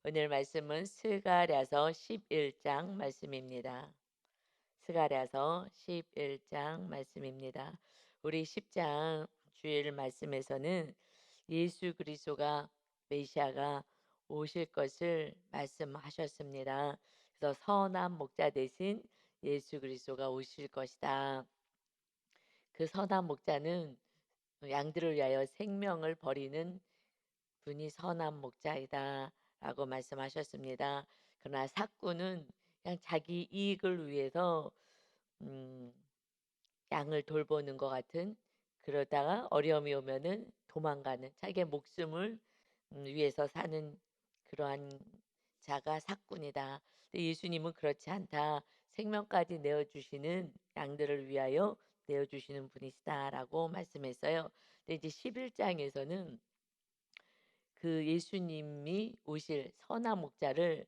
오늘 말씀은 스가랴서 11장 말씀입니다. 스가랴서 11장 말씀입니다. 우리 10장 주일 말씀에서는 예수 그리스도가 메시아가 오실 것을 말씀하셨습니다. 그래서 선한 목자 대신 예수 그리스도가 오실 것이다. 그 선한 목자는 양들을 위하여 생명을 버리는 분이 선한 목자이다라고 말씀하셨습니다. 그러나 삭구는 그냥 자기 이익을 위해서 음, 양을 돌보는 것 같은, 그러다가 어려움이 오면은 도망가는, 자기의 목숨을 위해서 사는 그러한 자가 삭군이다. 근데 예수님은 그렇지 않다. 생명까지 내어주시는, 양들을 위하여 내어주시는 분이시다라고 말씀했어요. 근데 이제 11장에서는 그 예수님이 오실 선한 목자를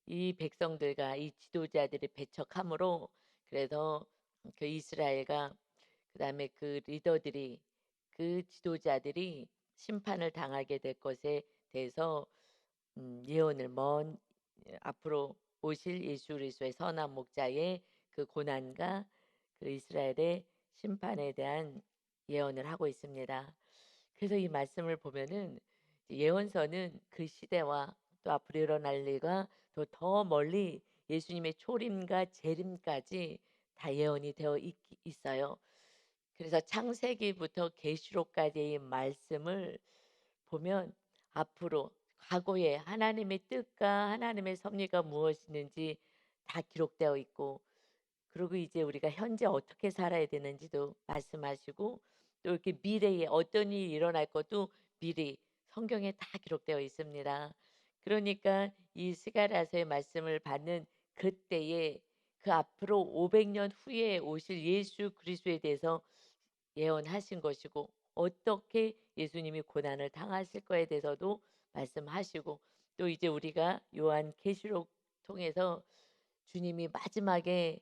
이 백성들과 이 지도자들이 배척함으로, 그래서 그 이스라엘과 그다음에 그 리더들이, 그 지도자들이 심판을 당하게 될 것에 대해서 예언을, 앞으로 오실 예수 그리스도의 선한 목자의 그 고난과 그 이스라엘의 심판에 대한 예언을 하고 있습니다. 그래서 이 말씀을 보면은 예언서는 그 시대와 또 앞으로 일어날 일과 또 더 멀리 예수님의 초림과 재림까지 다 예언이 되어 있어요. 그래서 창세기부터 계시록까지의 말씀을 보면 앞으로 과거에 하나님의 뜻과 하나님의 섭리가 무엇이는지 다 기록되어 있고, 그리고 이제 우리가 현재 어떻게 살아야 되는지도 말씀하시고, 또 이렇게 미래에 어떤 일이 일어날 것도 미리 성경에 다 기록되어 있습니다. 그러니까 이 스가랴서의 말씀을 받는 그때에 그 앞으로 500년 후에 오실 예수 그리스도에 대해서 예언하신 것이고, 어떻게 예수님이 고난을 당하실 거에 대해서도 말씀하시고, 또 이제 우리가 요한 계시록 통해서 주님이 마지막에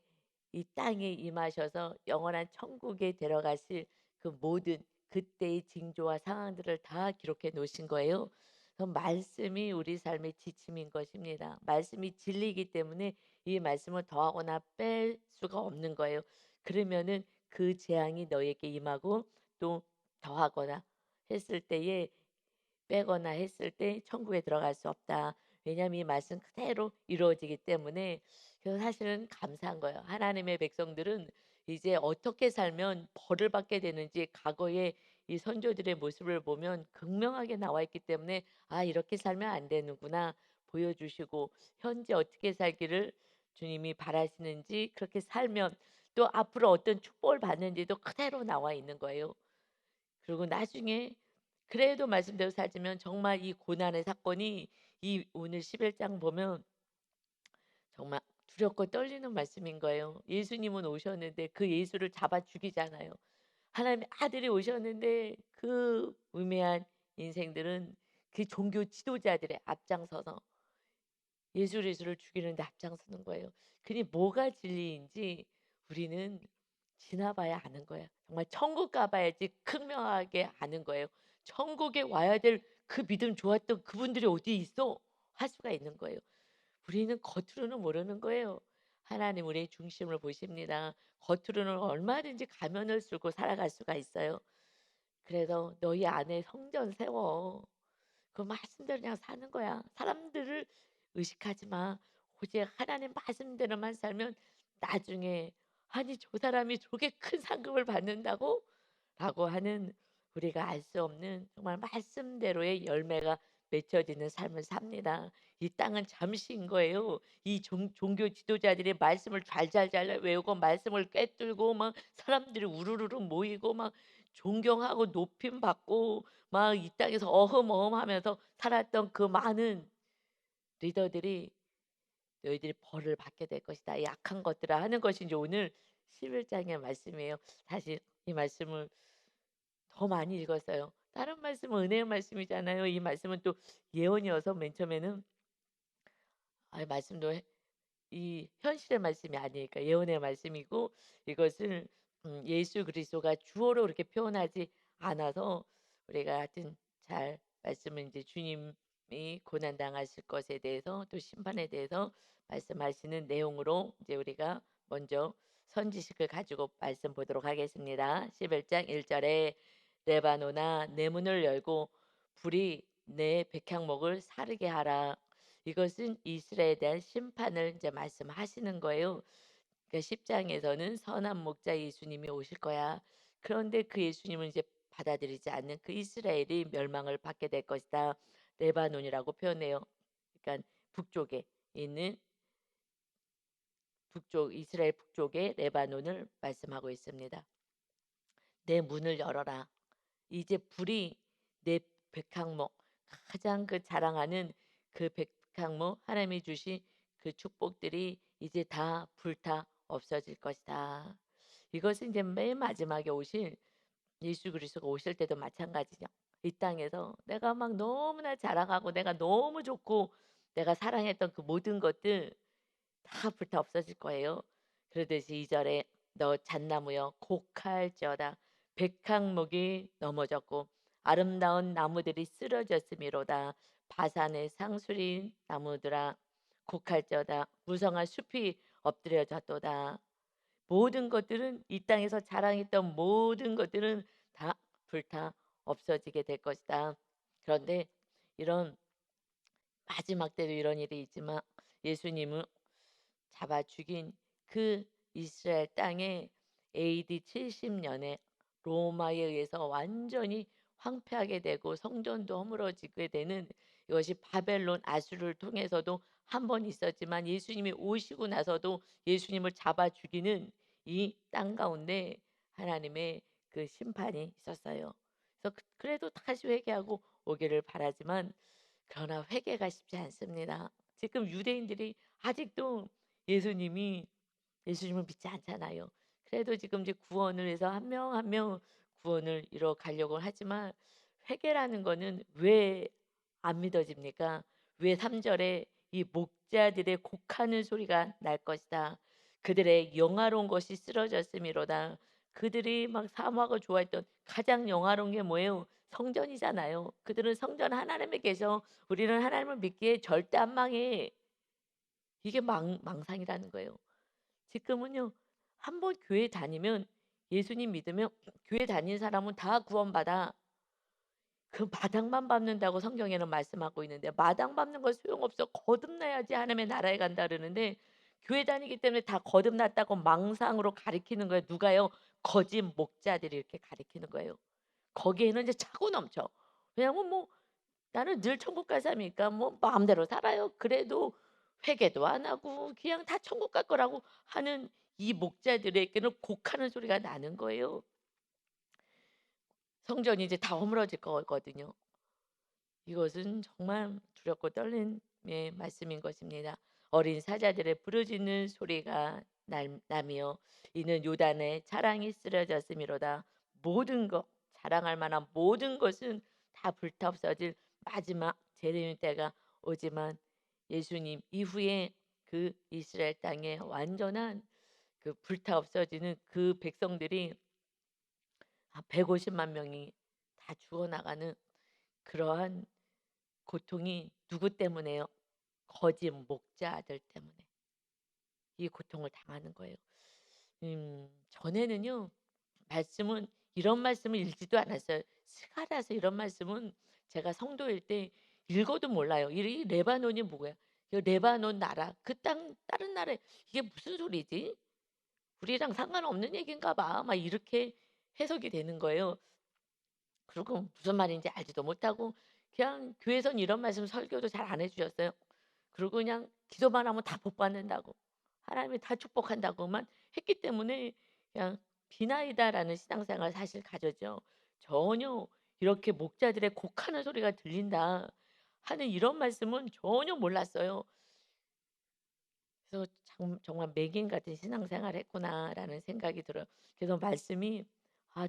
이 땅에 임하셔서 영원한 천국에 데려가실 그 모든 그때의 징조와 상황들을 다 기록해 놓으신 거예요. 그래서 말씀이 우리 삶의 지침인 것입니다. 말씀이 진리이기 때문에 이 말씀을 더하거나 뺄 수가 없는 거예요. 그러면은 그 재앙이 너에게 임하고, 또 더하거나 했을 때에, 빼거나 했을 때 천국에 들어갈 수 없다. 왜냐하면 이 말씀 그대로 이루어지기 때문에. 그래서 사실은 감사한 거예요. 하나님의 백성들은 이제 어떻게 살면 벌을 받게 되는지 과거의 이 선조들의 모습을 보면 극명하게 나와 있기 때문에, 아, 이렇게 살면 안 되는구나 보여주시고, 현재 어떻게 살기를 주님이 바라시는지, 그렇게 살면 또 앞으로 어떤 축복을 받는지도 그대로 나와 있는 거예요. 그리고 나중에 그래도 말씀대로 살지면 정말 이 고난의 사건이, 이 오늘 11장 보면 정말 두렵고 떨리는 말씀인 거예요. 예수님은 오셨는데 그 예수를 잡아 죽이잖아요. 하나님의 아들이 오셨는데 그 우매한 인생들은 그 종교 지도자들의 앞장서서 예수 그리스도를 죽이는데 앞장서는 거예요. 그니 뭐가 진리인지 우리는 지나봐야 아는 거야. 정말 천국 가봐야지 극명하게 아는 거예요. 천국에 와야 될 그 믿음 좋았던 그분들이 어디 있어? 할 수가 있는 거예요. 우리는 겉으로는 모르는 거예요. 하나님 우리의 중심을 보십니다. 겉으로는 얼마든지 가면을 쓰고 살아갈 수가 있어요. 그래서 너희 안에 성전 세워. 그 말씀대로 그냥 사는 거야. 사람들을 의식하지 마. 오직 하나님 말씀대로만 살면 나중에, 아니 저 사람이 저게 큰 상급을 받는다고? 라고 하는, 우리가 알 수 없는 정말 말씀대로의 열매가 맺혀지는 삶을 삽니다. 이 땅은 잠시인 거예요. 이 종교 지도자들이 말씀을 잘잘잘 외우고 말씀을 꿰뚫고 막 사람들이 우르르르 모이고 막 존경하고 높임 받고 막 이 땅에서 어흠어흠하면서 살았던 그 많은 리더들이 너희들이 벌을 받게 될 것이다. 이 약한 것들아 하는 것이 이제 오늘 11장의 말씀이에요. 사실 이 말씀을 더 많이 읽었어요. 다른 말씀은 은혜의 말씀이잖아요. 이 말씀은 또 예언이어서 맨 처음에는, 말씀도 이 현실의 말씀이 아니니까 예언의 말씀이고, 이것을 예수 그리스도가 주어로 그렇게 표현하지 않아서 우리가 하여튼 잘 말씀은 이제 주님이 예수님이 고난당하실 것에 대해서 또 심판에 대해서 말씀하시는 내용으로 이제 우리가 먼저 선지식을 가지고 말씀 보도록 하겠습니다. 11장 1절에 레바노나 내 문을 열고 불이 내 백향목을 사르게 하라. 이것은 이스라엘에 대한 심판을 이제 말씀하시는 거예요. 그러니까 10장에서는 선한 목자 예수님이 오실 거야. 그런데 그 예수님을 이제 받아들이지 않는 그 이스라엘이 멸망을 받게 될 것이다. 레바논이라고 표현해요. 그러니까 북쪽에 있는 북쪽 이스라엘 북쪽의 레바논을 말씀하고 있습니다. 내 문을 열어라. 이제 불이 내 백향목 가장 그 자랑하는 그 백향목 하나님이 주신 그 축복들이 이제 다 불타 없어질 것이다. 이것은 이제 맨 마지막에 오실 예수 그리스도가 오실 때도 마찬가지죠. 이 땅에서 내가 막 너무나 자랑하고 내가 너무 좋고 내가 사랑했던 그 모든 것들 다 불타 없어질 거예요. 그러듯이 2절에 너 잣나무여 곡할지어다 백향목이 넘어졌고 아름다운 나무들이 쓰러졌음이로다. 바산의 상수리 나무들아 곡할지어다 무성한 숲이 엎드려졌도다. 모든 것들은 이 땅에서 자랑했던 모든 것들은 다 불타 없어지게 될 것이다. 그런데 이런 마지막 때도 이런 일이 있지만 예수님은 잡아 죽인 그 이스라엘 땅에 AD 70년에 로마에 의해서 완전히 황폐하게 되고 성전도 허물어지게 되는 이것이 바벨론 아수르를 통해서도 한 번 있었지만 예수님이 오시고 나서도 예수님을 잡아 죽이는 이 땅 가운데 하나님의 그 심판이 있었어요. 그래서 그래도 다시 회개하고 오기를 바라지만 그러나 회개가 쉽지 않습니다. 지금 유대인들이 아직도 예수님이 예수님을 믿지 않잖아요. 그래도 지금 이제 구원을 해서 한 명 한 명 구원을 이뤄 가려고 하지만 회개라는 거는 왜 안 믿어집니까? 왜 3절에 이 목자들의 곡하는 소리가 날 것이다. 그들의 영화로운 것이 쓰러졌음이로다. 그들이 막 사모하고 좋아했던 가장 영화로운 게 뭐예요? 성전이잖아요. 그들은 성전 하나님에 계셔 우리는 하나님을 믿기에 절대 안 망해. 이게 망상이라는 거예요. 지금은요. 한 번 교회 다니면 예수님 믿으면 교회 다니는 사람은 다 구원받아. 그 마당만 밟는다고 성경에는 말씀하고 있는데 마당 밟는 건 소용없어. 거듭나야지 하나님의 나라에 간다 그러는데 교회 다니기 때문에 다 거듭났다고 망상으로 가리키는 거예요. 누가요? 거짓 목자들이 이렇게 가리키는 거예요. 거기에는 이제 차고 넘쳐. 왜냐면 뭐 나는 늘 천국 갈 사람이니까 뭐 마음대로 살아요. 그래도 회개도 안 하고 그냥 다 천국 갈 거라고 하는 이 목자들에게는 곡하는 소리가 나는 거예요. 성전이 이제 다 허물어질 거거든요. 이것은 정말 두렵고 떨림의 말씀인 것입니다. 어린 사자들의 부르짖는 소리가 나며 이는 요단의 자랑이 쓰러졌음이로다. 모든 것 자랑할 만한 모든 것은 다 불타 없어질 마지막 재림의 때가 오지만 예수님 이후에 그 이스라엘 땅에 완전한 그 불타 없어지는 그 백성들이 150만 명이 다 죽어나가는 그러한 고통이 누구 때문에요? 거짓 목자들 때문에 이 고통을 당하는 거예요. 전에는요. 말씀은 이런 말씀을 읽지도 않았어요. 스가랴서 이런 말씀은 제가 성도일 때 읽어도 몰라요. 이 레바논이 뭐야? 이 레바논 나라 그 땅 다른 나라에 이게 무슨 소리지? 우리랑 상관없는 얘기인가 봐. 막 이렇게 해석이 되는 거예요. 그리고 무슨 말인지 알지도 못하고 그냥 교회에선 이런 말씀 설교도 잘 안 해주셨어요. 그리고 그냥 기도만 하면 다 복 받는다고 하나님이 다 축복한다고만 했기 때문에 그냥 비나이다라는 신앙생활을 사실 가졌죠. 전혀 이렇게 목자들의 곡하는 소리가 들린다 하는 이런 말씀은 전혀 몰랐어요. 그래서 정말 매긴 같은 신앙생활을 했구나라는 생각이 들어요. 그래서 말씀이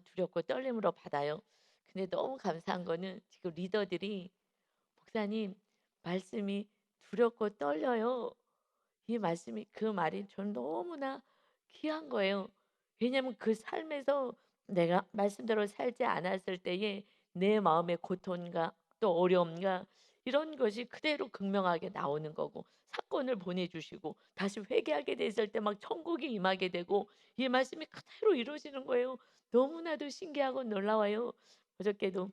두렵고 떨림으로 받아요. 근데 너무 감사한 거는 지금 리더들이 목사님 말씀이 두렵고 떨려요. 이 말씀이 그 말이 전 너무나 귀한 거예요. 왜냐하면 그 삶에서 내가 말씀대로 살지 않았을 때에 내 마음의 고통과 또 어려움과 이런 것이 그대로 극명하게 나오는 거고 사건을 보내 주시고 다시 회개하게 됐을 때 막 천국이 임하게 되고 이 말씀이 그대로 이루어지는 거예요. 너무나도 신기하고 놀라워요. 어저께도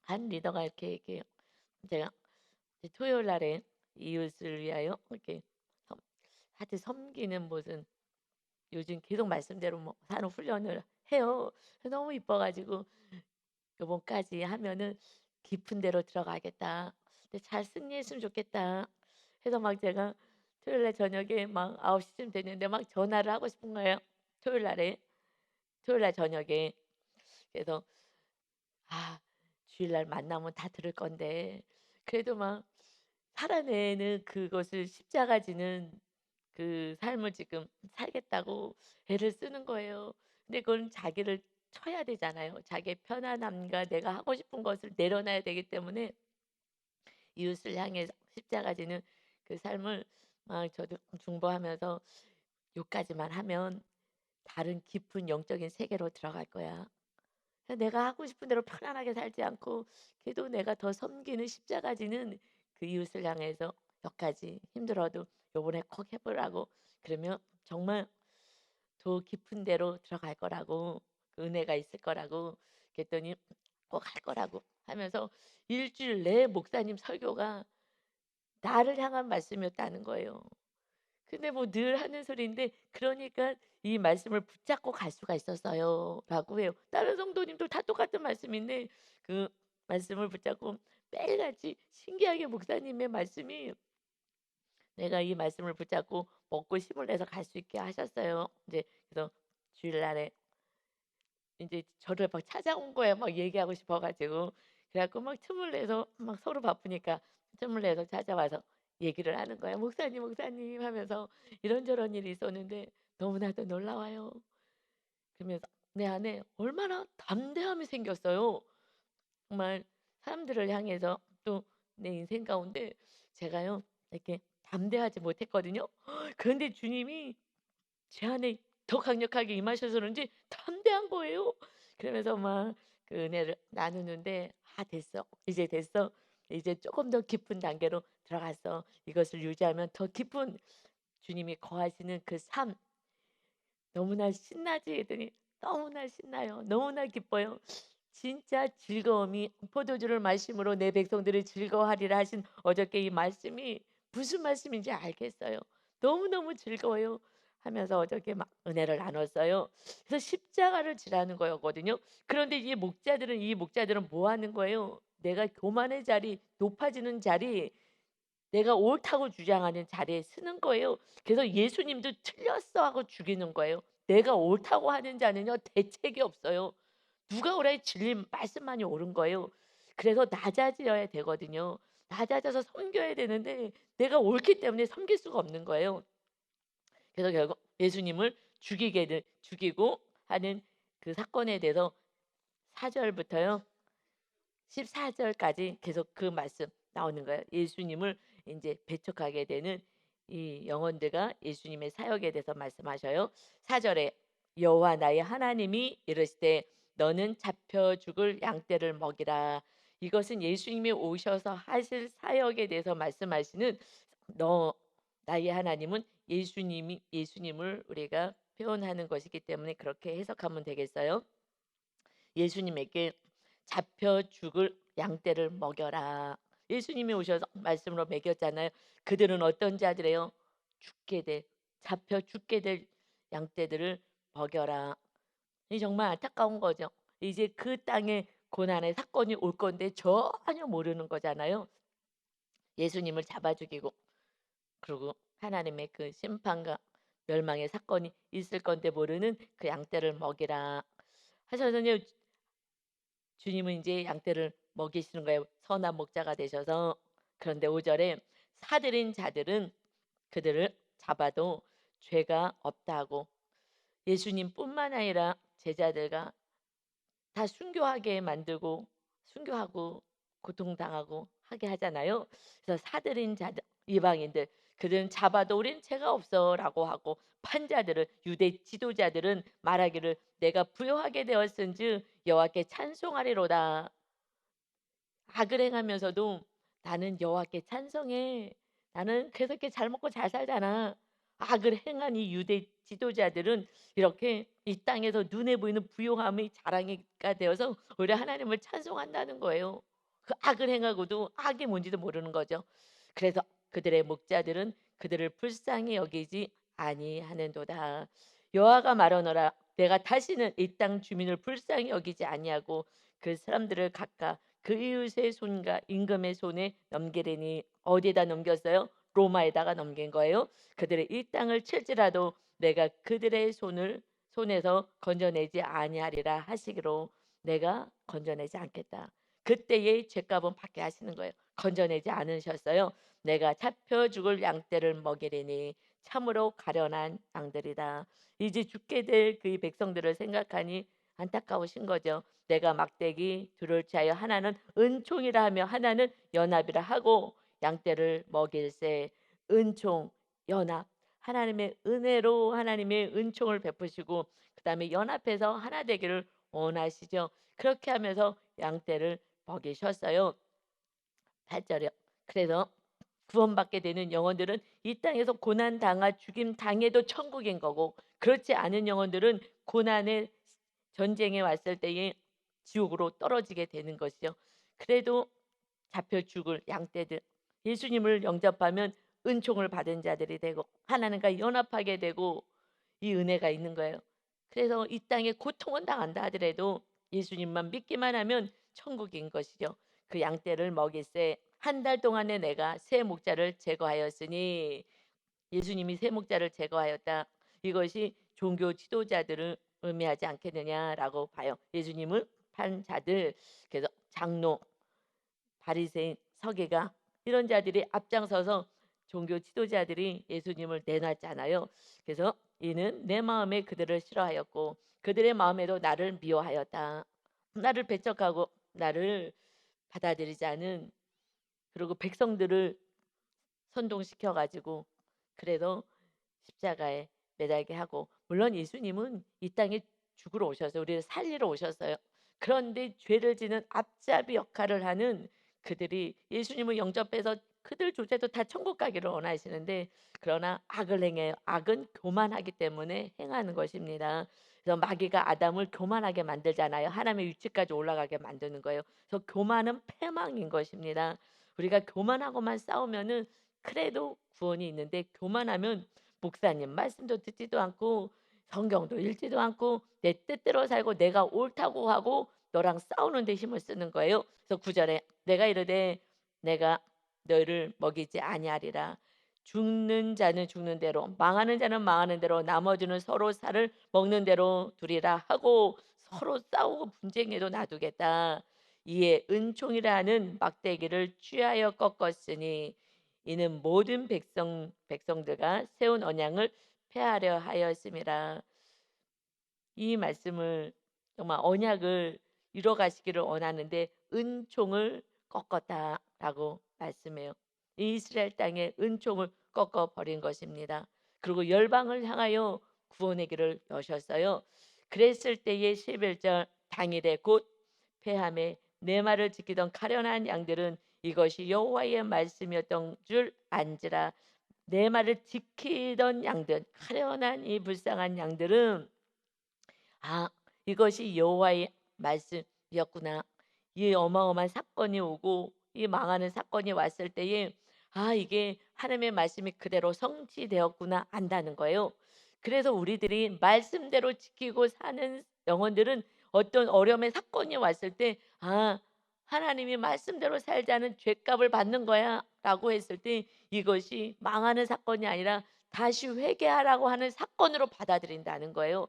한 리더가 이렇게 얘기해요. 제가 이제 토요일 날에 이웃을 위하여 이렇게 섬 하여튼 섬기는 무슨 요즘 계속 말씀대로 뭐 하는 훈련을 해요. 너무 이뻐 가지고 요번까지 하면은 '깊은 데로 들어가겠다. 근데 잘 승리했으면 좋겠다.' 해서 막 제가 토요일 날 저녁에 막 9 시쯤 됐는데 막 전화를 하고 싶은 거예요, 토요일 날에. 토요일 날 저녁에. 그래서 주일날 만나면 다 들을 건데 그래도 막 살아내는 그것을 십자가 지는 그 삶을 지금 살겠다고 애를 쓰는 거예요. 근데 그건 자기를 쳐야 되잖아요. 자기의 편안함과 내가 하고 싶은 것을 내려놔야 되기 때문에 이웃을 향해 십자가 지는 그 삶을 막 저도 중보하면서 요까지만 하면 다른 깊은 영적인 세계로 들어갈 거야. 그래서 내가 하고 싶은 대로 편안하게 살지 않고 그래도 내가 더 섬기는 십자가 지는 그 이웃을 향해서 여기까지 힘들어도 요번에 꼭 해 보라고 그러면 정말 더 깊은 데로 들어갈 거라고 그 은혜가 있을 거라고 그랬더니 꼭 할 거라고 하면서 일 주일 내에 목사님 설교가 나를 향한 말씀이었다는 거예요. 근데 뭐 늘 하는 소리인데 그러니까 "이 말씀을 붙잡고 갈 수가 있었어요."라고 해요. 다른 성도님도 다 똑같은 말씀인데 그 말씀을 붙잡고 매일같이 신기하게 목사님의 말씀이 내가 이 말씀을 붙잡고 먹고 힘을 내서 갈 수 있게 하셨어요. 이제 그래서 주일날에 인제 저를 막 찾아온 거예요, 막 얘기하고 싶어 가지고. 그래 갖고 막 틈을 내서 막 서로 바쁘니까 틈을 내서 찾아와서 얘기를 하는 거예요. "목사님, 목사님." 하면서 "이런저런 일이 있었는데 너무나도 놀라워요." 그러면서 내 안에 얼마나 담대함이 생겼어요. 정말 사람들을 향해서 또 내 인생 가운데 제가요 이렇게 담대하지 못했거든요. 그런데 주님이 제 안에 더 강력하게 임하셔서 그런지 담대한 거예요. 그러면서 막 그 은혜를 나누는데 '아 됐어. 이제 됐어. 이제 쪼끔 더 깊은 단계로 들어갔어. 이것을 유지하면 더 깊은 주님이 거하시는 그 삶 너무나 신나지?' 했더니 "너무나 신나요. 너무나 기뻐요. 진짜 즐거움이 포도주를 마심으로 내 백성들을 즐거워하리라." 하신 어저께 이 말씀이 무슨 말씀인지 알겠어요. 너무너무 즐거워요 하면서 어저께 막 은혜를 나눴어요. 그래서 십자가를 지라는 거였거든요. 그런데 이 목자들은 뭐 하는 거예요? 내가 교만의 자리, 높아지는 자리, 내가 옳다고 주장하는 자리에 서는 거예요. 그래서 예수님도 "틀렸어." 하고 죽이는 거예요. 내가 옳다고 하는 자는요 대책이 없어요. 누가 오래 진리 말씀만이 옳은 거예요. 그래서 낮아져야 되거든요. 낮아져서 섬겨야 되는데 내가 옳기 때문에 섬길 수가 없는 거예요. 그래서 결국 예수님을 죽이고 하는 그 사건에 대해서 4 절부터요 14 절까지 계속 그 말씀 나오는 거예요. 예수님을 인제 배척하게 되는 이 영혼들과 예수님의 사역에 대해서 말씀하셔요. 4 절에 여호와 나의 하나님이 이르시되 너는 잡혀 죽을 양떼를 먹이라. 이것은 예수님이 오셔서 하실 사역에 대해서 말씀하시는 너 나의 하나님은 예수님을 우리가 표현하는 것이기 때문에 그렇게 해석하면 되겠어요. 예수님에게 잡혀 죽을 양떼를 먹여라. 예수님이 오셔서 말씀으로 먹였잖아요. 그들은 어떤 자들이에요? 죽게 될 잡혀 죽게 될 양떼들을 먹여라. 이 정말 안타까운 거죠. 이제 그 땅에 고난의 사건이 올 건데 전혀 모르는 거잖아요. 예수님을 잡아 죽이고 그리고 하나님의 그 심판과 멸망의 사건이 있을 건데 모르는 그 양떼를 먹이라 하셔서요. 주님은 이제 양떼를 먹이시는 거예요. 선한 목자가 되셔서. 그런데 5 절에 사들인 자들은 그들을 잡아도 죄가 없다고 예수님뿐만 아니라 제자들과 다 순교하게 만들고 순교하고 고통당하고 하게 하잖아요. 그래서 사들인 자들 이방인들 그들은 잡아도 "우린 죄가 없어."라고 하고 판자들은 유대 지도자들은 말하기를 "내가 부요하게 되었은즉 여호와께 찬송하리로다." 악을 행하면서도 나는 여호와께 찬송해. 나는 그래서 이렇게 잘 먹고 잘 살잖아. 악을 행한 이 유대 지도자들은 이렇게 이 땅에서 눈에 보이는 부요함이 자랑이가 되어서 오히려 하나님을 찬송한다는 거예요. 그 악을 행하고도 악이 뭔지도 모르는 거죠. 그래서 그들의 목자들은 그들을 불쌍히 여기지 아니하는도다. 여호와가 말하노라, 내가 다시는 이 땅 주민을 불쌍히 여기지 아니하고 그 사람들을 각각 그 이웃의 손과 임금의 손에 넘기리니. 어디에다 넘겼어요? 로마에다가 넘긴 거예요. 그들의 이 땅을 칠지라도 내가 그들의 손에서 건져내지 아니하리라 하시기로. 내가 건져내지 않겠다. 그때의 죄값은 받게 하시는 거예요. 건져내지 않으셨어요. 내가 잡혀 죽을 양떼를 먹이리니 참으로 가련한 양들이다. 이제 죽게 될 그 백성들을 생각하니 안타까우신 거죠. 내가 막대기 둘을 취하여 하나는 은총이라 하며 하나는 연합이라 하고 양떼를 먹일세. 은총, 연합, 하나님의 은혜로 하나님의 은총을 베푸시고 그다음에 연합해서 하나 되기를 원하시죠. 그렇게 하면서 양떼를 먹이셨어요. 8절이요. 그래서 구원받게 되는 영혼들은 이 땅에서 고난 당하 죽임 당해도 천국인 거고, 그렇지 않은 영혼들은 고난의 전쟁에 왔을 때에 지옥으로 떨어지게 되는 것이요. 그래도 잡혀 죽을 양떼들, 예수님을 영접하면 은총을 받은 자들이 되고 하나님과 연합하게 되고 이 은혜가 있는 거예요. 그래서 이 땅에 고통은 당한다 하더라도 예수님만 믿기만 하면 천국인 것이죠. 그 양떼를 먹일세. 한 달 동안에 내가 새 목자를 제거하였으니. 예수님이 새 목자를 제거하였다. 이것이 종교 지도자들을 의미하지 않겠느냐라고 봐요. 예수님을 판 자들, 그래서 장로, 바리새인, 서기가, 이런 자들이 앞장서서 종교 지도자들이 예수님을 내놨잖아요. 그래서 이는 내 마음에 그들을 싫어하였고 그들의 마음에도 나를 미워하였다. 나를 배척하고 나를 받아들이지 않은, 그리고 백성들을 선동시켜 가지고 그래도 십자가에 매달게 하고, 물론 예수님은 이 땅에 죽으러 오셨어요. 우리를 살리러 오셨어요. 그런데 죄를 지는 앞잡이 역할을 하는 그들이 예수님을 영접해서 그들조차도 다 천국 가기를 원하시는데, 그러나 악을 행해요. 악은 교만하기 때문에 행하는 것입니다. 그래서 마귀가 아담을 교만하게 만들잖아요. 하나님의 위치까지 올라가게 만드는 거예요. 그래서 교만은 패망인 것입니다. 우리가 교만하고만 싸우면은 그래도 구원이 있는데, 교만하면 목사님 말씀도 듣지도 않고 성경도 읽지도 않고 내 뜻대로 살고 내가 옳다고 하고 너랑 싸우는 데 힘을 쓰는 거예요. 그래서 9절에 내가 이르되 내가 너희를 먹이지 아니하리라. 죽는 자는 죽는 대로 망하는 자는 망하는 대로 나머지는 서로 살을 먹는 대로 두리라 하고 서로 싸우고 분쟁해도 놔두겠다. 이에 은총이라는 막대기를 취하여 꺾었으니 이는 모든 백성들과 세운 언약을 폐하려 하였음이라. 이 말씀을 정말 언약을 이뤄 가시기를 원하는데 은총을 꺾었다라고 말씀해요. 이스라엘 땅에 은총을 꺾어 버린 것입니다. 그리고 열방을 향하여 구원의 길을 여셨어요. 그랬을 때의 11절 당일에 곧 패함에 내 말을 지키던 가련한 양들은 이것이 여호와의 말씀이었던 줄 안지라. 내 말을 지키던 양들, 가련한 이 불쌍한 양들은 아, 이것이 여호와의 말씀이었구나. 이 어마어마한 사건이 오고 이 망하는 사건이 왔을 때에 이게 하나님의 말씀이 그대로 성취되었구나 안다는 거예요. 그래서 우리들이 말씀대로 지키고 사는 영혼들은 어떤 어려움의 사건이 왔을 때 하나님이 말씀대로 살자는 죄값을 받는 거야라고 했을 때 이것이 망하는 사건이 아니라 다시 회개하라고 하는 사건으로 받아들인다는 거예요.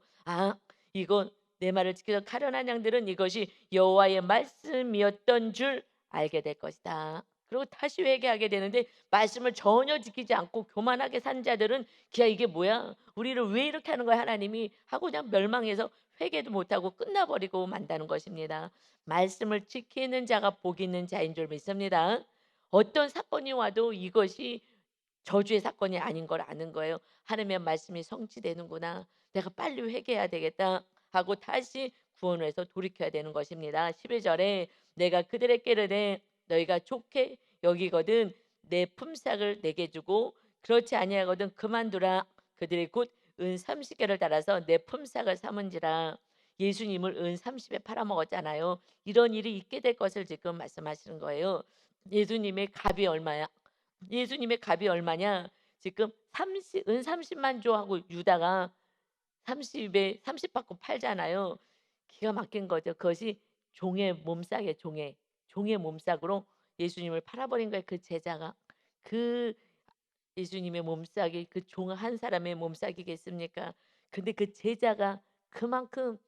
이건 내 말을 지키던 가련한 양들은 이것이 여호와의 말씀이었던 줄 알게 될 것이다. 그리고 다시 회개하게 되는데, 말씀을 전혀 지키지 않고 교만하게 산 자들은 기야 이게 뭐야? 우리를 왜 이렇게 하는 거야 하나님이? 하고 그냥 멸망해서 회개도 못하고 끝나버리고 만다는 것입니다. 말씀을 지키는 자가 복 있는 자인 줄 믿습니다. 어떤 사건이 와도 이것이 저주의 사건이 아닌 걸 아는 거예요. 하나님의 말씀이 성취되는구나. 내가 빨리 회개해야 되겠다 하고 다시 구원을 해서 돌이켜야 되는 것입니다. 11절에 내가 그들에게 이르되 너희가 좋게 여기거든 내 품삯을 내게 주고 그렇지 아니하거든 그만두라. 그들이 곧 은 30개를 달아서 내 품삯을 삼은지라. 예수님을 은 30에 팔아먹었잖아요. 이런 일이 있게 될 것을 지금 말씀하시는 거예요. 예수님의 값이 얼마야? 예수님의 값이 얼마냐? 지금 30 은 30만 줘 하고 유다가 30에 30 받고 팔잖아요. 기가 막힌 거죠. 그것이 종의 몸싸기에 종의 몸싸기로 예수님을 팔아버린 거예요. 그 제자가. 그 예수님의 몸싸기 그 종 한 사람의 몸싸기겠습니까? 근데 그 제자가 그만큼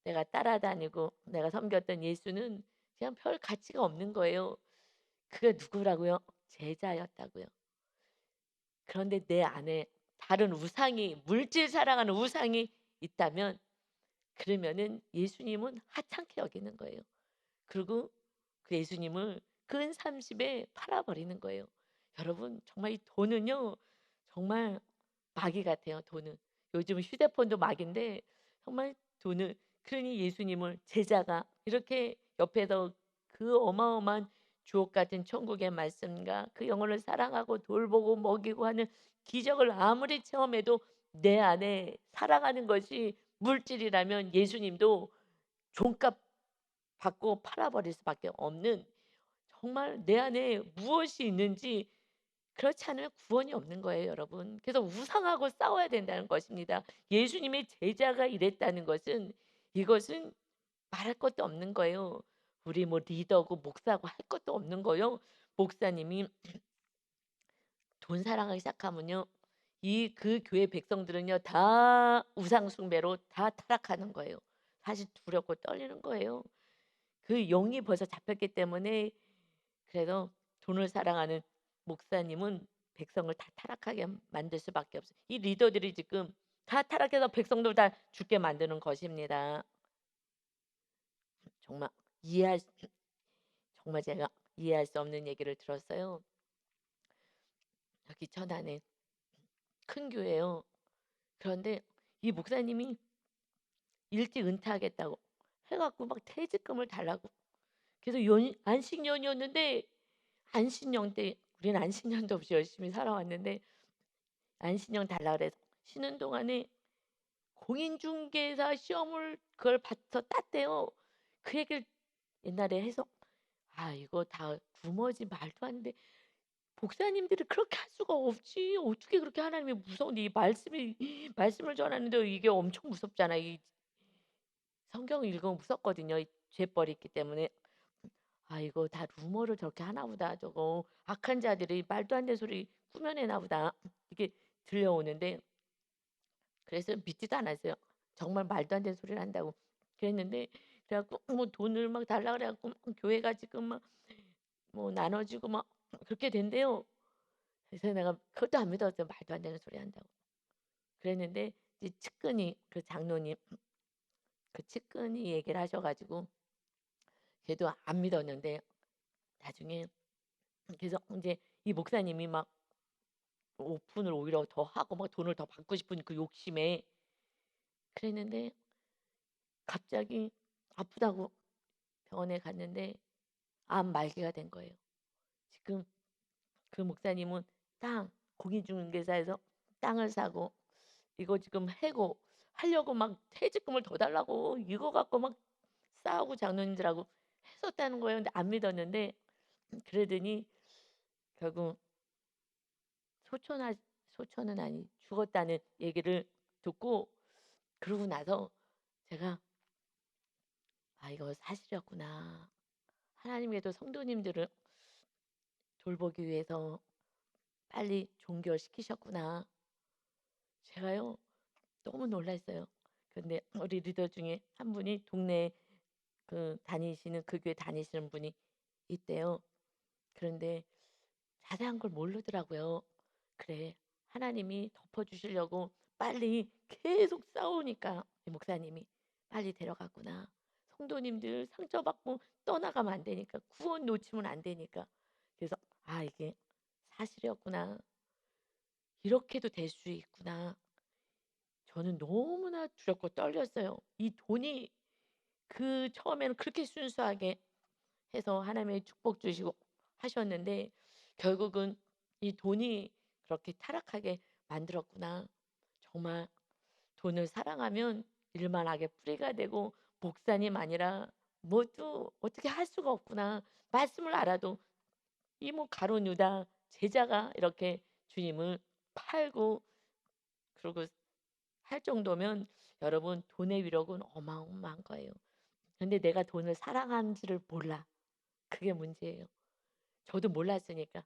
내가 따라다니고 내가 섬겼던 예수는 그냥 별 가치가 없는 거예요. 그게 누구라고요? 제자였다고요. 그런데 내 안에 다른 우상이 물질 사랑하는 우상이 있다면 그러면은 예수님은 하찮게 여기는 거예요. 그리고 그 예수님을 근 30에 팔아버리는 거예요. 여러분 정말 이 돈은요. 정말 마귀 같아요 돈은. 요즘 휴대폰도 마귀인데 정말 돈은 그러니 예수님을 제자가 이렇게 옆에서 그 어마어마한 주옥 같은 천국의 말씀과 그 영혼을 사랑하고 돌보고 먹이고 하는 기적을 아무리 체험해도 내 안에 사랑하는 것이 물질이라면 예수님도 종값 받고 팔아버릴 수밖에 없는 정말 내 안에 무엇이 있는지 그렇지 않으면 구원이 없는 거예요, 여러분. 그래서 우상하고 싸워야 된다는 것입니다. 예수님의 제자가 이랬다는 것은 이것은 말할 것도 없는 거예요. 우리 뭐 리더고 목사고 할 것도 없는 거요. 목사님이 돈 사랑하기 시작하면요. 이 그 교회 백성들은요. 다 우상 숭배로 다 타락하는 거예요. 사실 두렵고 떨리는 거예요. 그 영이 벌써 잡혔기 때문에 그래서 돈을 사랑하는 목사님은 백성을 다 타락하게 만들 수밖에 없어요. 이 리더들이 지금 다 타락해서 백성들 다 죽게 만드는 것입니다. 정말 이해할 수 정말 제가 이해할 수 없는 얘기를 들었어요. 여기 천안에 큰 교회예요. 그런데 이 목사님이 일찍 은퇴하겠다고 해 갖고 막 퇴직금을 달라고. 그래서 연 안식년이었는데 안식년 때 우리는 안식년도 없이 열심히 살아왔는데 안식년 달라 그래서 쉬는 동안에 공인중개사 시험을 그걸 봐서 땄대요. 그 얘기를 옛날에 해서 '아 이거 다 구머지 말도 안 돼. 목사님들이 그렇게 할 수가 없지. 어떻게 그렇게 하나님이 무서운데 이 말씀이 말씀을 전하는데 이게 엄청 무섭잖아.' 이 성경을 읽으면 무섭거든요, 이 죄벌이 있기 때문에. '아 이거 다 루머를 저렇게 하나 보다. 저거 악한 자들이 말도 안 되는 소리 꾸며내나 보다.' 이게 들려오는데 그래서 믿지도 않았어요. 정말 말도 안 되는 소리를 한다고. 그랬는데 그래 갖고 뭐 돈을 막 달라 그래 갖고 막 교회가 지금 막 뭐 나눠지고 막 그렇게 된대요. 그래서 내가 그것도 안 믿었어요. 말도 안 되는 소리 한다고. 그랬는데 이제 측근이 그 장로님 그 측근이 얘기를 하셔 가지고 걔도 안 믿었는데 나중에 그래서 인제 이 목사님이 막 오픈을 오히려 더 하고 막 돈을 더 받고 싶은 그 욕심에 그랬는데 갑자기 아프다고 병원에 갔는데 암 말기가 된 거예요. 지금 그 목사님은 땅 공인중개사에서 땅을 사고 이거 지금 해고 하려고 막 퇴직금을 더 달라고 이거 갖고 막 싸우고 장로님들하고 했었다는 거예요. 근데 안 믿었는데 그러더니 결국 소천하 소천은 아니 죽었다는 얘기를 듣고 그러고 나서 제가 '아 이거 사실이었구나. 하나님께서 성도님들을 돌보기 위해서 빨리 종결시키셨구나.' 제가요 너무 놀랐어요. 근데 우리 리더 중에 한 분이 동네에 그 다니시는 그 교회 다니시는 분이 있대요. 그런데 자세한 걸 모르더라고요. 그래 하나님이 덮어주시려고 빨리 계속 싸우니까 이 목사님이 빨리 데려갔구나. 성도님들 상처받고 떠나가면 안 되니까 구원 놓치면 안 되니까. 그래서 아 이게 사실이었구나. 이렇게도 될 수 있구나. 저는 너무나 두렵고 떨렸어요. 이 돈이 그 처음에는 그렇게 순수하게 해서 하나님의 축복 주시고 하셨는데 결국은 이 돈이 그렇게 타락하게 만들었구나. 정말 돈을 사랑하면 일만하게 뿌리가 되고 목사님 아니라 모두 어떻게 할 수가 없구나. 말씀을 알아도 이 뭐 가룟 유다 제자가 이렇게 주님을 팔고 그러고 할 정도면 여러분 돈의 위력은 어마어마한 거예요. 근데 내가 돈을 사랑하는지를 몰라. 그게 문제예요. 저도 몰랐으니까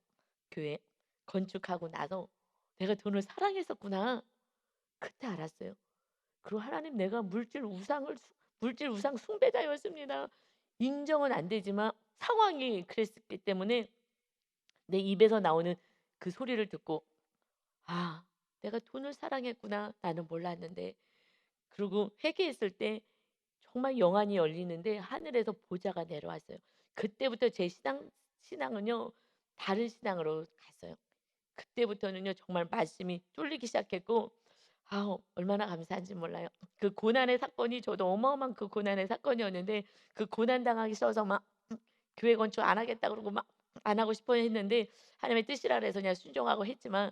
교회 건축하고 나서 '내가 돈을 사랑했었구나.' 그때 알았어요. 그리고 하나님 내가 물질 우상 숭배자였습니다. 인정은 안 되지만 상황이 그랬기 때문에 내 입에서 나오는 그 소리를 듣고 '아 내가 돈을 사랑했구나. 나는 몰랐는데.' 그리고 회개했을 때 정말 영안이 열리는데 하늘에서 보좌가 내려왔어요. 그때부터 제 신앙은요 다른 신앙으로 갔어요. 그때부터는요 정말 말씀이 뚫리기 시작했고 아우 얼마나 감사한지 몰라요. 그 고난의 사건이 저도 어마어마한 그 고난의 사건이었는데 그 고난 당하기 싫어서 막 교회 건축 안 하겠다 그러고 막 안 하고 싶어 했는데 하나님의 뜻이라 그래서 그냥 순종하고 했지만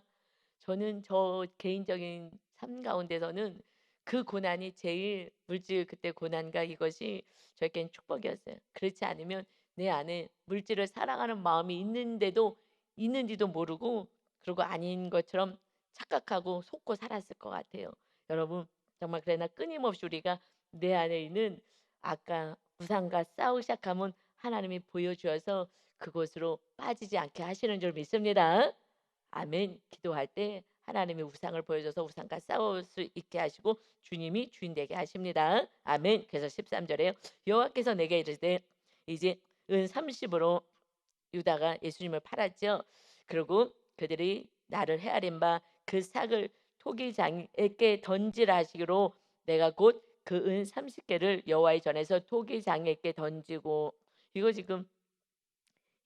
저는 저 개인적인 삶 가운데서는 그 고난이 제일 물질 그때 고난과 이것이 저에겐 축복이었어요. 그렇지 않으면 내 안에 물질을 사랑하는 마음이 있는데도 있는지도 모르고 그리고 아닌 것처럼 착각하고 속고 살았을 것 같아요. 여러분 정말 그러나 끊임없이 우리가 내 안에 있는 아까 우상과 싸우기 시작하면 하나님이 보여주어서 그곳으로 빠지지 않게 하시는 줄 믿습니다. 아멘. 기도할 때 하나님이 우상을 보여줘서 우상과 싸울 수 있게 하시고 주님이 주인 되게 하십니다. 아멘. 그래서 13절에 여호와께서 내게 이르시되 이제 은 30으로 유다가 예수님을 팔았죠. 그리고 그들이 나를 헤아린 바 그 삭을 토기장에게 던지라 하시기로 내가 곧 그 은 30개를 여호와의 전에서 토기장에게 던지고 이거 지금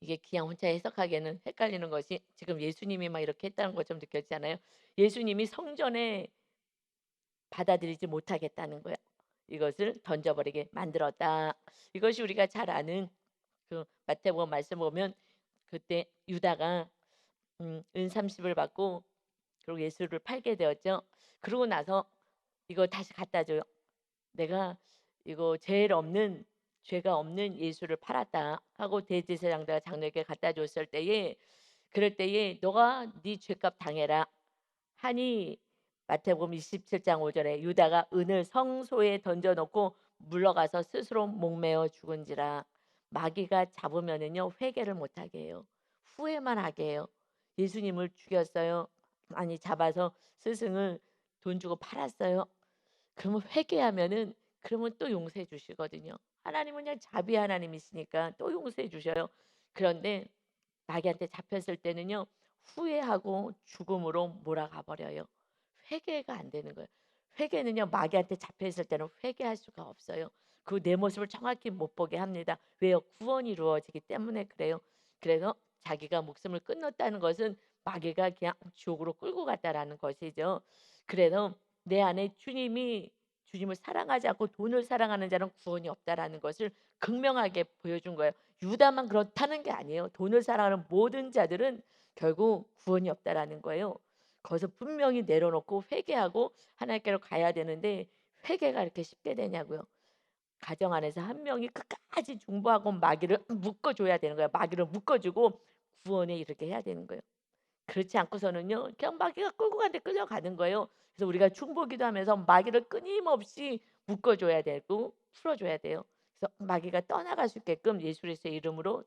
이게 그냥 혼자 해석하기에는 헷갈리는 것이 지금 예수님이 막 이렇게 했다는 것처럼 느껴지잖아요. 예수님이 성전에 받아들이지 못하겠다는 거예요. 이것을 던져버리게 만들었다. 이것이 우리가 잘 아는 그 마태복음 말씀 보면 그때 유다가 은 30을 받고 그리고 예수를 팔게 되었죠. 그러고 나서 이거 다시 갖다 줘요. 내가 이거 죄가 없는 예수를 팔았다 하고 대제사장들과 장로에게 갖다 줬을 때에 그럴 때에 너가 네 죄값 당해라 하니 마태복음 27장 5절에 유다가 은을 성소에 던져 놓고 물러가서 스스로 목매어 죽은지라 마귀가 잡으면은요 회개를 못 하게 해요. 후회만 하게 해요. 예수님을 죽였어요. 아니 잡아서 스승을 돈 주고 팔았어요. 그러면 회개하면은 그러면 또 용서해 주시거든요. 하나님은 그냥 자비 하나님이시니까 또 용서해 주셔요. 그런데 마귀한테 잡혔을 때는요. 후회하고 죽음으로 몰아가 버려요. 회개가 안 되는 거예요. 회개는요. 마귀한테 잡혀 있을 때는 회개할 수가 없어요. 그 내 모습을 정확히 못 보게 합니다. 왜요? 구원이 이루어지기 때문에 그래요. 그래서 자기가 목숨을 끊었다는 것은 마귀가 그냥 지옥으로 끌고 갔다라는 것이죠. 그래서 내 안에 주님을 사랑하지 않고 돈을 사랑하는 자는 구원이 없다라는 것을 극명하게 보여준 거예요. 유다만 그렇다는 게 아니에요. 돈을 사랑하는 모든 자들은 결국 구원이 없다라는 거예요. 거기서 분명히 내려놓고 회개하고 하나님께로 가야 되는데 회개가 이렇게 쉽게 되냐고요. 가정 안에서 한 명이 끝까지 중보하고 마귀를 묶어줘야 되는 거예요. 마귀를 묶어주고 구원에 이렇게 해야 되는 거예요. 그렇지 않고서는요. 그냥 마귀가 끌고 가는데 끌려가는 거예요. 그래서 우리가 중보기도 하면서 마귀를 끊임없이 묶어줘야 되고 풀어줘야 돼요. 그래서 마귀가 떠나갈 수 있게끔 예수 그리스도의 이름으로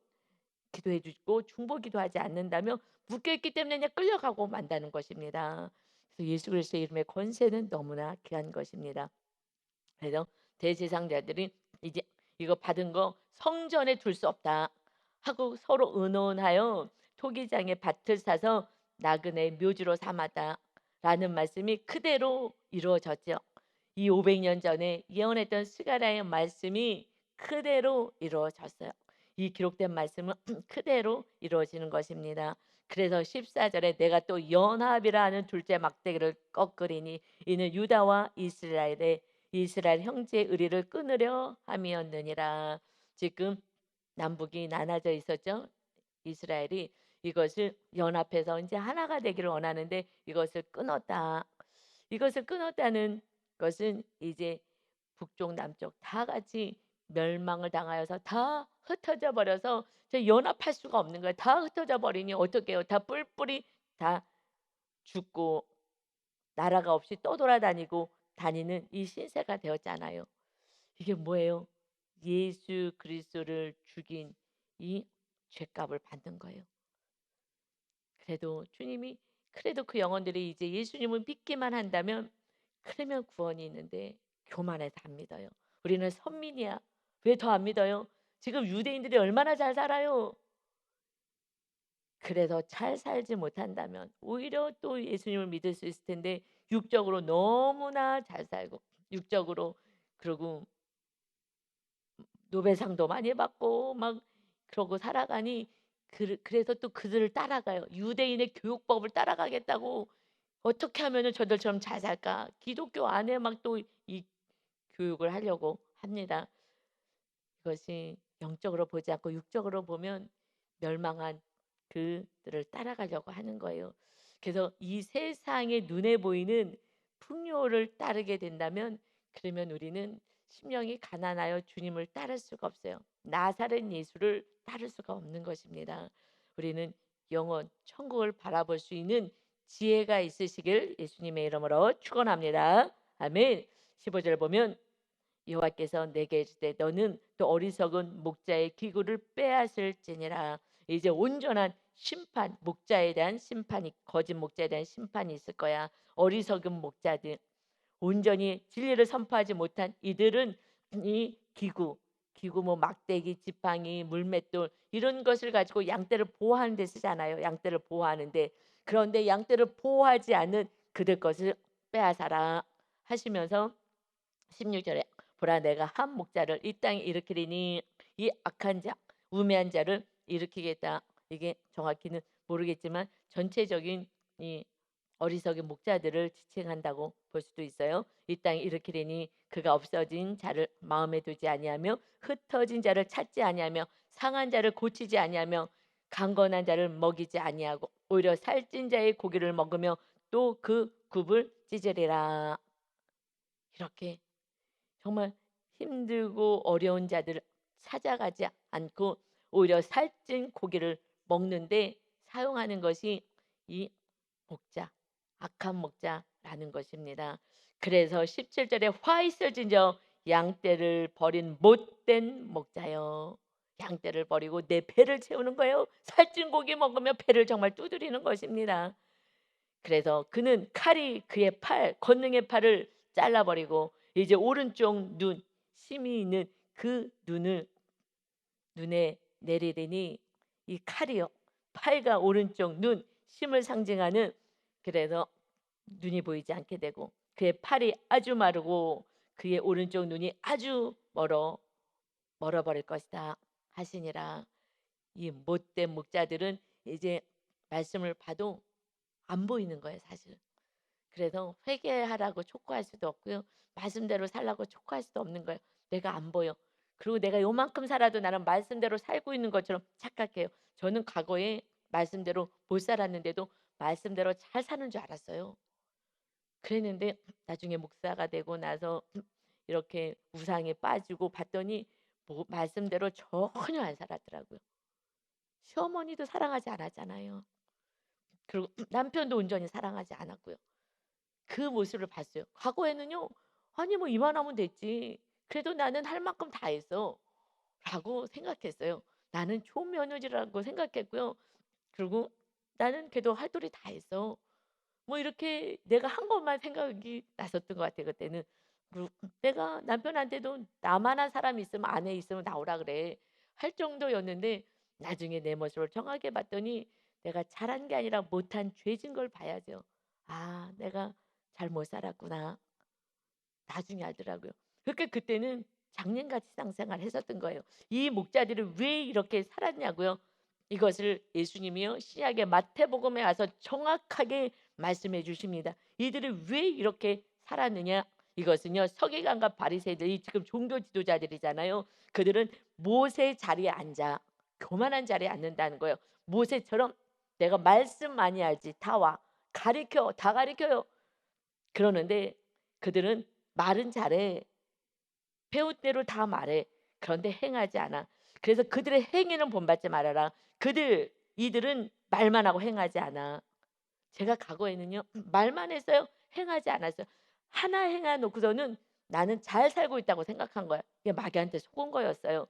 기도해 주시고 중보기도 하지 않는다면 묶여 있기 때문에 그냥 끌려가고 만다는 것입니다. 그래서 예수 그리스도의 이름의 권세는 너무나 귀한 것입니다. 그래서 대제사장들이 이제 이거 받은 거 성전에 둘 수 없다 하고 서로 의논하여 토기장에 밭을 사서 나그네 묘지로 삼았다라는 말씀이 그대로 이루어졌죠. 이 500년 전에 예언했던 스가랴의 말씀이 그대로 이루어졌어요. 이 기록된 말씀은 그대로 이루어지는 것입니다. 그래서 14절에 내가 또 연합이라 하는 둘째 막대기를 꺾으리니 이는 유다와 이스라엘 형제의 의리를 끊으려 함이었느니라. 지금 남북이 나눠져 있었죠. 이스라엘이 이것을 연합해서 이제 하나가 되기를 원하는데 이것을 끊었다. 이것을 끊었다는 것은 이제 북쪽 남쪽 다 같이 멸망을 당하여서 다 흩어져 버려서 이제 연합할 수가 없는 거예요. 다 흩어져 버리니 어떡해요. 다 뿔뿔이 다 죽고 나라가 없이 떠돌아다니고 다니는 이 신세가 되었잖아요. 이게 뭐예요? 예수 그리스도를 죽인 이 죄값을 받는 거예요. 그래도 주님이 그래도 그 영혼들이 이제 예수님을 믿기만 한다면 그러면 구원이 있는데 교만해서 안 믿어요. 우리는 선민이야. 왜 더 안 믿어요? 지금 유대인들이 얼마나 잘 살아요. 그래서 잘 살지 못한다면 오히려 또 예수님을 믿을 수 있을 텐데 육적으로 너무나 잘 살고 육적으로 그러고 노벨상도 많이 받고 막 그러고 살아가니 그래서 또 그들을 따라가요. 유대인의 교육법을 따라가겠다고 어떻게 하면은 저들처럼 잘 살까? 기독교 안에 막 또 이 교육을 하려고 합니다. 이것이 영적으로 보지 않고 육적으로 보면 멸망한 그들을 따라가려고 하는 거예요. 그래서 이 세상의 눈에 보이는 풍요를 따르게 된다면 그러면 우리는 심령이 가난하여 주님을 따를 수가 없어요. 나사렛 예수를 따를 수가 없는 것입니다. 우리는 영원 천국을 바라볼 수 있는 지혜가 있으시길 예수님의 이름으로 축원합니다. 아멘. 15절 보면 여호와께서 내게 이르시되 너는 또 어리석은 목자의 기구를 빼앗을지니라. 이제 온전한 심판, 목자에 대한 심판이 거짓 목자에 대한 심판이 있을 거야. 어리석은 목자들, 온전히 진리를 선포하지 못한 이들은 이 기구 뭐 막대기, 지팡이, 물맷돌 이런 것을 가지고 양떼를 보호하는 데 쓰잖아요. 양떼를 보호하는데 그런데 양떼를 보호하지 않는 그들 것을 빼앗아라 하시면서 16절에 보라 내가 한 목자를 이 땅에 일으키리니 이 악한 자 우매한 자를 일으키겠다. 이게 정확히는 모르겠지만 전체적인 이 어리석은 목자들을 지칭한다고 볼 수도 있어요. 이 땅에 일으키리니 그가 없어진 자를 마음에 두지 아니하며 흩어진 자를 찾지 아니하며 상한 자를 고치지 아니하며 강건한 자를 먹이지 아니하고 오히려 살찐 자의 고기를 먹으며 또 그 굽을 찢으리라. 이렇게 정말 힘들고 어려운 자들을 찾아가지 않고 오히려 살찐 고기를 먹는데 사용하는 것이 이 목자, 악한 목자라는 것입니다. 그래서 17절에 화 있을진저 양떼를 버린 못된 목자요. 양떼를 버리고 내 배를 채우는 거예요. 살찐 고기 먹으며 배를 정말 두드리는 것입니다. 그래서 그는 칼이 그의 팔, 권능의 팔을 잘라버리고 이제 오른쪽 눈, 심이 있는 그 눈에 내리리니 이 칼이요. 팔과 오른쪽 눈, 심을 상징하는 그래서 눈이 보이지 않게 되고 그의 팔이 아주 마르고 그의 오른쪽 눈이 아주 멀어버릴 것이다 하시니라. 이 못된 목자들은 이제 말씀을 봐도 안 보이는 거예요, 사실. 그래서 회개하라고 촉구할 수도 없고요. 말씀대로 살라고 촉구할 수도 없는 거예요. 내가 안 보여. 그리고 내가 요만큼 살아도 나는 말씀대로 살고 있는 것처럼 착각해요. 저는 과거에 말씀대로 못 살았는데도 말씀대로 잘 사는 줄 알았어요. 그랬는데 나중에 목사가 되고 나서 이렇게 우상에 빠지고 봤더니 뭐 말씀대로 전혀 안 살았더라고요. 시어머니도 사랑하지 않았잖아요. 그리고 남편도 온전히 사랑하지 않았고요. 그 모습을 봤어요. 과거에는요. '아니 뭐 이만하면 됐지. 그래도 나는 할 만큼 다 했어.'라고 생각했어요. 나는 좋은 며느리라고 생각했고요. 그리고 '나는 그래도 할 도리 다 했어.' 뭐 이렇게 내가 한 것만 생각이 났었던 것 같아요 그때는. 그리고 내가 남편한테도 "나만한 사람이 있으면 아내 있으면 나오라 그래." 할 정도였는데 나중에 내 모습을 정확히 봤더니 내가 잘한 게 아니라 못한 죄진 걸 봐야죠. '아 내가 잘못 살았구나.' 나중에 알더라고요. 그러니까 그때는 장님같이 신앙생활을 했었던 거예요. 이 목자들이 왜 이렇게 살았냐고요. 이것을 예수님이요 신약의 마태복음에 와서 정확하게 말씀해 주십니다. 이들이 왜 이렇게 살았느냐? 이것은요 서기관과 바리새인들이 지금 종교 지도자들이잖아요. 그들은 모세 자리에 앉아 교만한 자리에 앉는다는 거예요. 모세처럼 "내가 말씀 많이 알지. 다 와. 가르쳐. 다 가르쳐요." 그러는데 그들은 말은 잘해. 배운 대로 다 말해. 그런데 행하지 않아. 그래서 그들의 행위는 본받지 말아라. 이들은 말만 하고 행하지 않아. 제가 과거에는요. 말만 했어요. 행하지 않았어요. 하나 행해 놓고서는 나는 잘 살고 있다고 생각한 거야. 이게 마귀한테 속은 거였어요.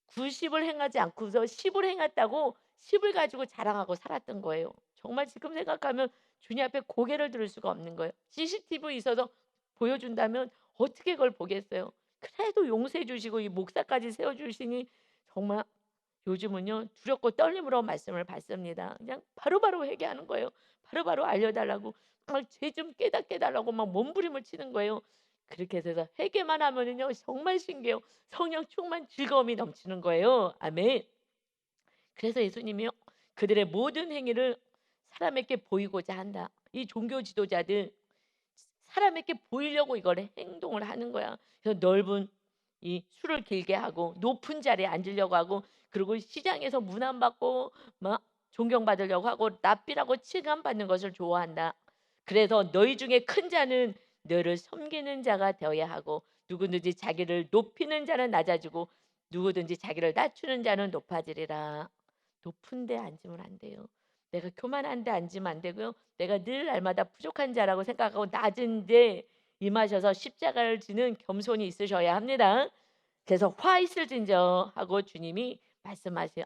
90을 행하지 않고서 10을 행했다고 10을 가지고 자랑하고 살았던 거예요. 정말 지금 생각하면 주님 앞에 고개를 들을 수가 없는 거예요. CCTV 있어서 보여준다면 어떻게 그걸 보겠어요. 그래도 용서해 주시고 이 목사까지 세워 주시니 정말 요즘은요 두렵고 떨림으로 말씀을 받습니다. 그냥 바로바로 회개하는 거예요. 바로바로 알려달라고 막 죄 좀 깨닫게 해달라고 막 몸부림을 치는 거예요. 그렇게 해서 회개만 하면은요 정말 신기해요. 성령 충만 즐거움이 넘치는 거예요. 아멘. 그래서 예수님이요 그들의 모든 행위를 사람에게 보이고자 한다. 이 종교 지도자들 사람에게 보이려고 이걸 행동을 하는 거야. 그래서 넓은 이 술을 길게 하고 높은 자리에 앉으려고 하고 그리고 시장에서 문안받고 막 존경받으려고 하고 랍비라고 칭함받는 것을 좋아한다. 그래서 너희 중에 큰 자는 너를 섬기는 자가 되어야 하고 누구든지 자기를 높이는 자는 낮아지고 누구든지 자기를 낮추는 자는 높아지리라. 높은 데 앉으면 안 돼요. 내가 교만한 데 앉으면 안 되고요. 내가 늘 날마다 부족한 자라고 생각하고 낮은 데 임하셔서 십자가를 지는 겸손이 있으셔야 합니다. 그래서 화 있을진저 하고 주님이 말씀하세요.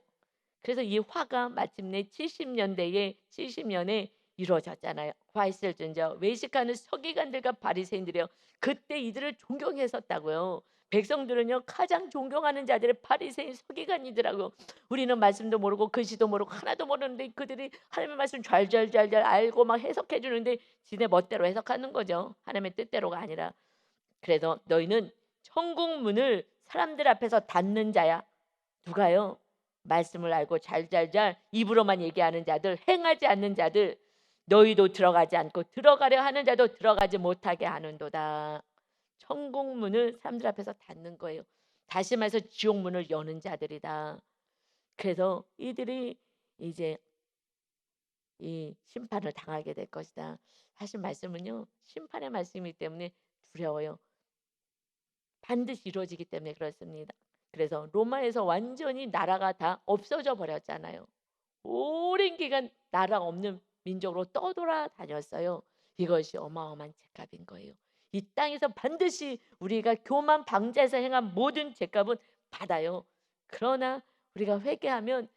그래서 이 화가 마침내 70년에 이루어졌잖아요. 화 있을진저 외식하는 서기관들과 바리새인들이요. 그때 이들을 존경했었다고요. 백성들은요 가장 존경하는 자들의 바리새인 서기관이더라고요. 우리는 말씀도 모르고 글씨도 모르고 하나도 모르는데 그들이 하나님의 말씀 잘잘잘잘 알고 막 해석해 주는데 지네 멋대로 해석하는 거죠. 하나님의 뜻대로가 아니라. 그래서 너희는 천국 문을 사람들 앞에서 닫는 자야. 누가요? 말씀을 알고 잘잘잘 입으로만 얘기하는 자들, 행하지 않는 자들, 너희도 들어가지 않고 들어가려 하는 자도 들어가지 못하게 하는도다. 천국 문을 사람들 앞에서 닫는 거예요. 다시 말해서 지옥 문을 여는 자들이다. 그래서 이들이 이제 이 심판을 당하게 될 것이다. 사실 말씀은요. 심판의 말씀이기 때문에 두려워요. 반드시 이루어지기 때문에 그렇습니다. 그래서 로마에서 완전히 나라가 다 없어져 버렸잖아요. 오랜 기간 나라 없는 민족으로 떠돌아다녔어요. 이것이 어마어마한 죄값인 거예요. 이 땅에서 반드시 우리가 교만 방자에서 행한 모든 죄값은 받아요. 그러나 우리가 회개하면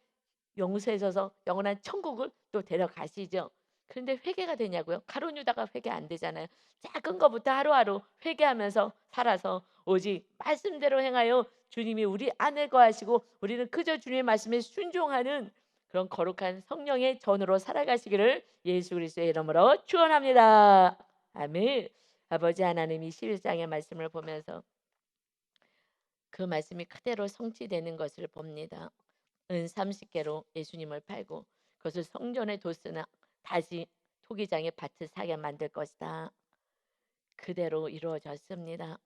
용서해줘서 영원한 천국을 또 데려가시죠. 그런데 회개가 되냐고요? 가룟 유다가 회개 안 되잖아요. 작은 것부터 하루하루 회개하면서 살아서 오직 말씀대로 행하여 주님이 우리 안에 거하시고 우리는 그저 주님의 말씀에 순종하는 그런 거룩한 성령의 전으로 살아가시기를 예수 그리스도의 이름으로 축원합니다. 아멘. 아버지 하나님이 11장의 말씀을 보면서 그 말씀이 그대로 성취되는 것을 봅니다. 은 30개로 예수님을 팔고 그것을 성전에 뒀으나 다시 토기장에 밭을 사게 만들 것이다. 그대로 이루어졌습니다.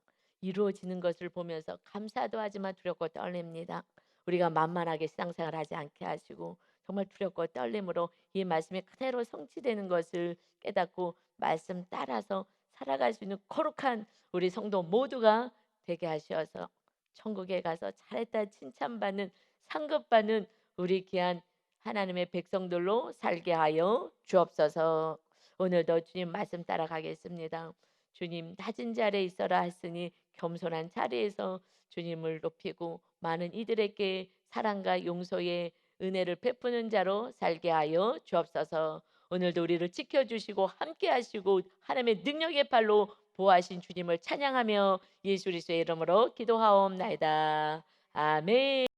이루어지는 것을 보면서 감사도 하지만 두렵고 떨립니다. 우리가 만만하게 신앙생활 하지 않게 하시고 정말 두렵고 떨림으로 이 말씀이 그대로 성취되는 것을 깨닫고 말씀 따라서 살아갈 수 있는 거룩한 우리 성도 모두가 되게 하셔서 천국에 가서 잘했다 칭찬받는 상급받는 우리 귀한 하나님의 백성들로 살게 하여 주옵소서. 오늘도 주님 말씀 따라가겠습니다. 주님 낮은 자리에 있어라 했으니 겸손한 자리에서 주님을 높이고 많은 이들에게 사랑과 용서의 은혜를 베푸는 자로 살게 하여 주옵소서. 오늘도 우리를 지켜주시고 함께하시고 하나님의 능력의 발로 보호하신 주님을 찬양하며 예수 그리스도의 이름으로 기도하옵나이다. 아멘.